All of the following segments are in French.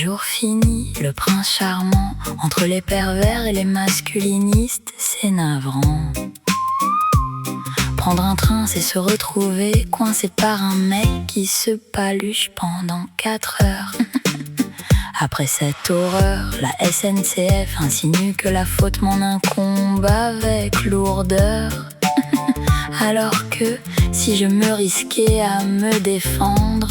jour fini, le prince charmant, entre les pervers et les masculinistes, c'est navrant. Prendre un train, c'est se retrouver coincé par un mec qui se paluche pendant 4 heures. Après cette horreur, la SNCF insinue que la faute m'en incombe avec lourdeur. Alors que si je me risquais à me défendre,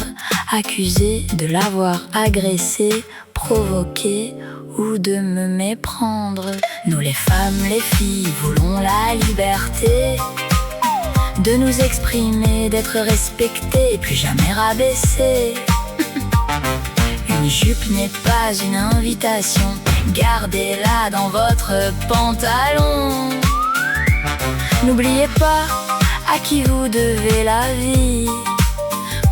accusé de l'avoir agressé, provoqué ou de me méprendre, nous les femmes, les filles, voulons la liberté de nous exprimer, d'être respectées et plus jamais rabaissées. Une jupe n'est pas une invitation, gardez-la dans votre pantalon. N'oubliez pas à qui vous devez la vie.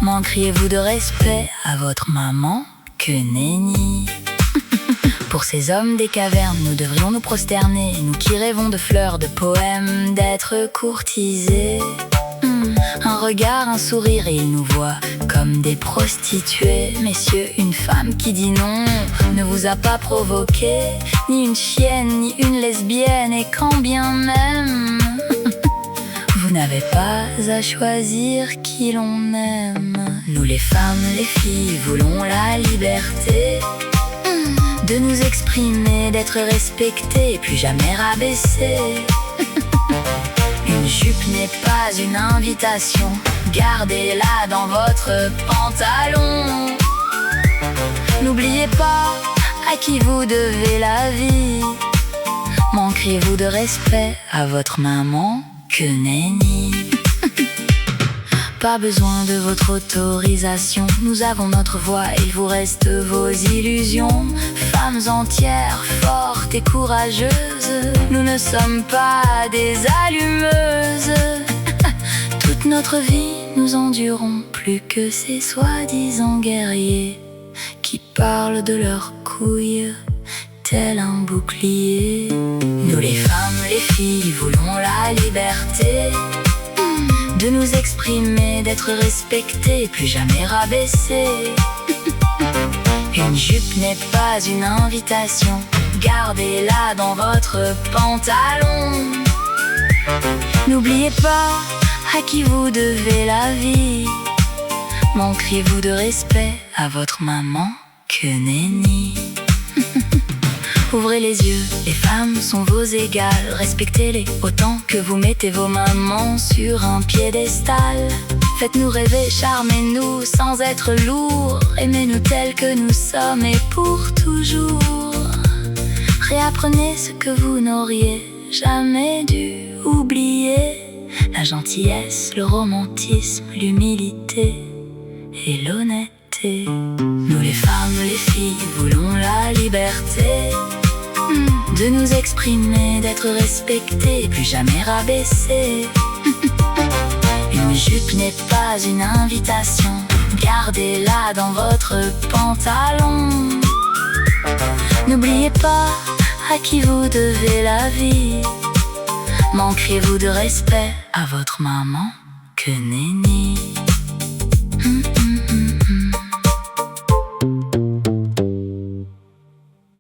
Manqueriez-vous de respect à votre maman? Que nenni. Pour ces hommes des cavernes, nous devrions nous prosterner, nous qui rêvons de fleurs, de poèmes, d'être courtisés. Un regard, un sourire et ils nous voient comme des prostituées. Messieurs, une femme qui dit non ne vous a pas provoqué, ni une chienne, ni une lesbienne, et quand bien même vous n'avez pas à choisir qui l'on aime. Nous les femmes, les filles, voulons la liberté de nous exprimer, d'être respectées et plus jamais rabaissées. Une jupe n'est pas une invitation, gardez-la dans votre pantalon. N'oubliez pas à qui vous devez la vie. Manqueriez-vous de respect à votre maman? Que nenni. Pas besoin de votre autorisation, nous avons notre voix, il vous reste vos illusions. Femmes entières, fortes et courageuses, nous ne sommes pas des allumeuses. Toute notre vie, nous endurons plus que ces soi-disant guerriers qui parlent de leurs couilles tel un bouclier. Nous les femmes, les filles, voulons la liberté de nous exprimer, d'être respectées et plus jamais rabaissées. Une jupe n'est pas une invitation, gardez-la dans votre pantalon. N'oubliez pas à qui vous devez la vie. Manqueriez-vous de respect à votre maman? Que nenni. Ouvrez les yeux, les femmes sont vos égales, respectez-les autant que vous mettez vos mamans sur un piédestal. Faites-nous rêver, charmez-nous sans être lourds, aimez-nous tels que nous sommes et pour toujours. Réapprenez ce que vous n'auriez jamais dû oublier, la gentillesse, le romantisme, l'humilité et l'honnêteté. Nous les femmes, les filles, voulons la liberté de nous exprimer, d'être respectées et plus jamais rabaissées. Une jupe n'est pas une invitation, gardez-la dans votre pantalon. N'oubliez pas à qui vous devez la vie. Manqueriez-vous de respect à votre maman? Que nenni.